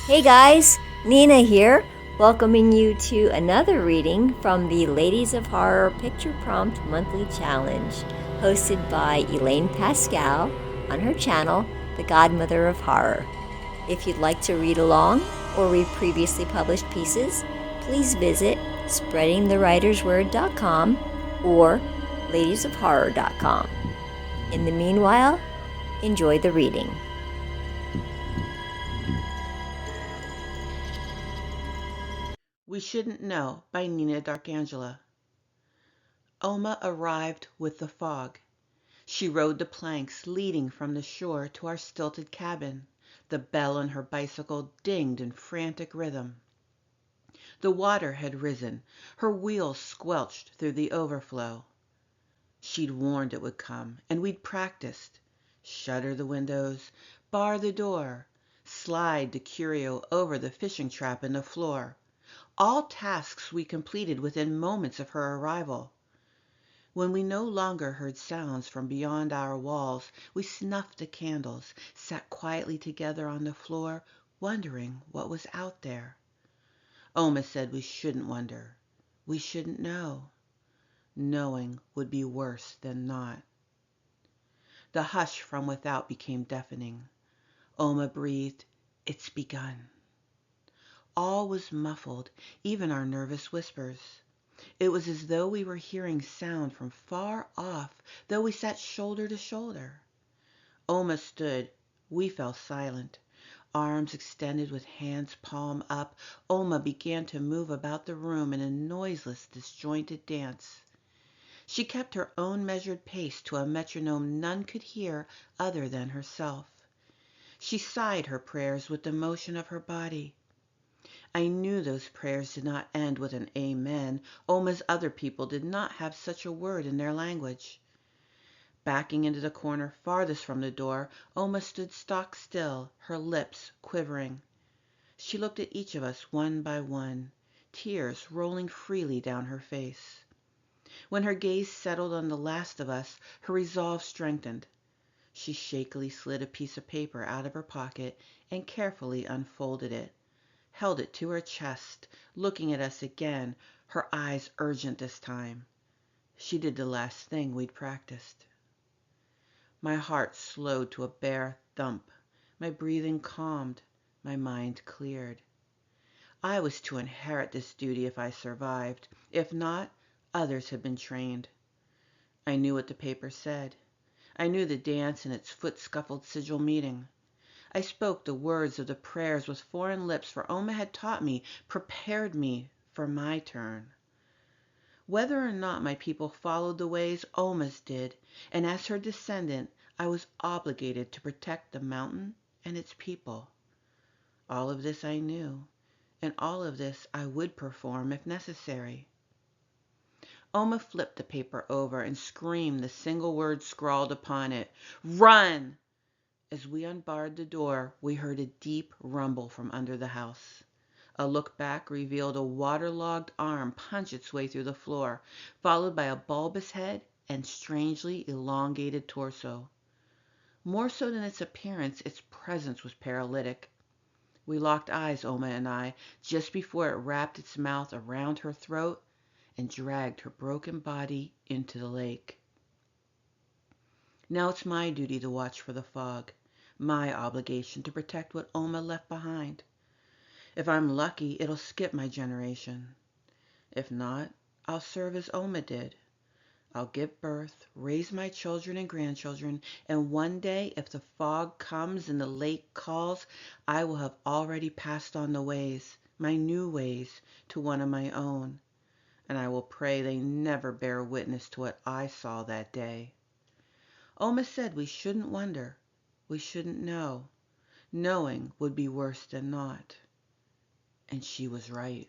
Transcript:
Hey guys, Nina here, welcoming you to another reading from the Ladies of Horror Picture Prompt Monthly Challenge, hosted by Elaine Pascal on her channel, The Godmother of Horror. If you'd like to read along or read previously published pieces, please visit spreadingthewritersword.com or ladiesofhorror.com. In the meanwhile, enjoy the reading. We Shouldn't Know by Nina D'Arcangela. Oma arrived with the fog. She rode the planks leading from the shore to our stilted cabin. The bell on her bicycle dinged in frantic rhythm. The water had risen. Her wheels squelched through the overflow. She'd warned it would come, and we'd practiced. Shutter the windows, bar the door, slide the curio over the fishing trap in the floor. All tasks we completed within moments of her arrival. When we no longer heard sounds from beyond our walls, we snuffed the candles, sat quietly together on the floor, wondering what was out there. Oma said we shouldn't wonder. We shouldn't know. Knowing would be worse than not. The hush from without became deafening. Oma breathed, "It's begun." All was muffled, even our nervous whispers. It was as though we were hearing sound from far off, though we sat shoulder to shoulder. Oma stood. We fell silent. Arms extended with hands palm up, Oma began to move about the room in a noiseless, disjointed dance. She kept her own measured pace to a metronome none could hear other than herself. She sighed her prayers with the motion of her body. I knew those prayers did not end with an amen. Oma's other people did not have such a word in their language. Backing into the corner farthest from the door, Oma stood stock still, her lips quivering. She looked at each of us one by one, tears rolling freely down her face. When her gaze settled on the last of us, her resolve strengthened. She shakily slid a piece of paper out of her pocket and carefully unfolded it. Held it to her chest, looking at us again, her eyes urgent this time. She did the last thing we'd practiced. My heart slowed to a bare thump. My breathing calmed. My mind cleared. I was to inherit this duty if I survived. If not, others had been trained. I knew what the paper said. I knew the dance and its foot-scuffled sigil meeting. I spoke the words of the prayers with foreign lips, for Oma had taught me, prepared me for my turn. Whether or not my people followed the ways, Oma's did, and as her descendant, I was obligated to protect the mountain and its people. All of this I knew, and all of this I would perform if necessary. Oma flipped the paper over and screamed the single word scrawled upon it, "Run!" As we unbarred the door, we heard a deep rumble from under the house. A look back revealed a waterlogged arm punch its way through the floor, followed by a bulbous head and strangely elongated torso. More so than its appearance, its presence was paralytic. We locked eyes, Oma and I, just before it wrapped its mouth around her throat and dragged her broken body into the lake. Now it's my duty to watch for the fog, my obligation to protect what Oma left behind. If I'm lucky, it'll skip my generation. If not, I'll serve as Oma did. I'll give birth, raise my children and grandchildren, and one day, if the fog comes and the lake calls, I will have already passed on the ways, my new ways, to one of my own. And I will pray they never bear witness to what I saw that day. Oma said we shouldn't wonder, we shouldn't know. Knowing would be worse than not. And she was right.